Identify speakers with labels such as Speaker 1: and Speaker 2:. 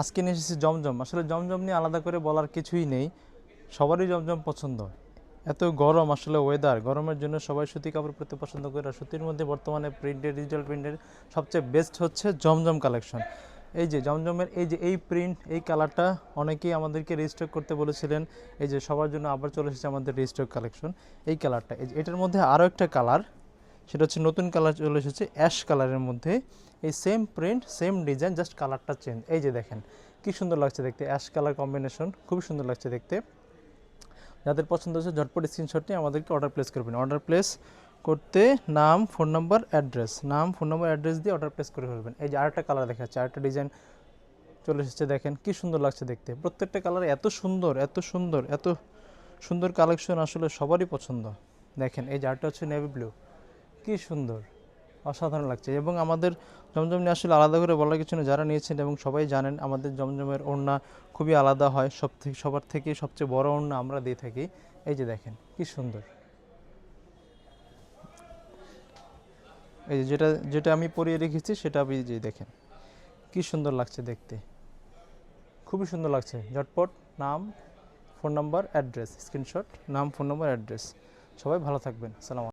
Speaker 1: আজকে নিয়ে এসেছি জমজম। আসলে জমজম নিয়ে আলাদা করে বলার কিছুই নেই, সবারই জমজম পছন্দ। এত গরম আসলে ওয়েদার, গরমের জন্য সবাই সুতি কাপড় পরতে পছন্দ করে। আর সুতির মধ্যে বর্তমানে প্রিন্টেড, ডিজিটাল প্রিন্টের সবচেয়ে বেস্ট হচ্ছে জমজম কালেকশন। এই যে জমজমের এই যে এই প্রিন্ট, এই কালারটা অনেকেই আমাদেরকে রিস্টক করতে বলেছিলেন। এই যে সবার জন্য আবার চলে এসেছে আমাদের রিস্টক কালেকশন। এই কালারটা, এই যে এটার মধ্যে আরও একটা কালার, সেটা হচ্ছে নতুন কালার চলে এসেছে অ্যাশ কালারের মধ্যে। এই same print, same design, just কালারটা চেঞ্জ। এই যে দেখেন কি সুন্দর লাগছে দেখতে, অ্যাশ কালার কম্বিনেশন, খুবই সুন্দর লাগছে দেখতে। যাদের পছন্দ হচ্ছে ঝটপট স্ক্রিনশট নিয়ে আমাদেরকে অর্ডার প্লেস করবেন। অর্ডার প্লেস করতে নাম, ফোন নাম্বার, অ্যাড্রেস, নাম, ফোন নাম্বার, অ্যাড্রেস দিয়ে অর্ডার প্লেস করে ফেলবেন। এই যে আরেকটা কালার দেখাচ্ছে, আরেকটা ডিজাইন চলে এসেছে, দেখেন কি সুন্দর লাগছে দেখতে। প্রত্যেকটা কালার এত সুন্দর, এত সুন্দর, এত সুন্দর কালেকশন, আসলে সবারই পছন্দ। দেখেন এই যে আরেকটা হচ্ছে নেভি ব্লু, কি সুন্দর, অসাধারণ লাগছে। এবং আমাদের জমজম নিয়ে আসলে আলাদা করে বলার কিছু না, যারা নিয়েছেন এবং সবাই জানেন আমাদের জমজমের ওড়না খুবই আলাদা হয়, সবার থেকে সবচেয়ে বড় ওড়না আমরা দিয়ে থাকি। এই যে দেখেন কি সুন্দর, এই যে যেটা যেটা আমি পরিয়ে রেখেছি সেটা আপনি যে দেখেন কি সুন্দর লাগছে দেখতে, খুবই সুন্দর লাগছে। ঝটপট নাম, ফোন নাম্বার, অ্যাড্রেস, স্ক্রিনশট, নাম, ফোন নাম্বার, অ্যাড্রেস। সবাই ভালো থাকবেন, সালাম।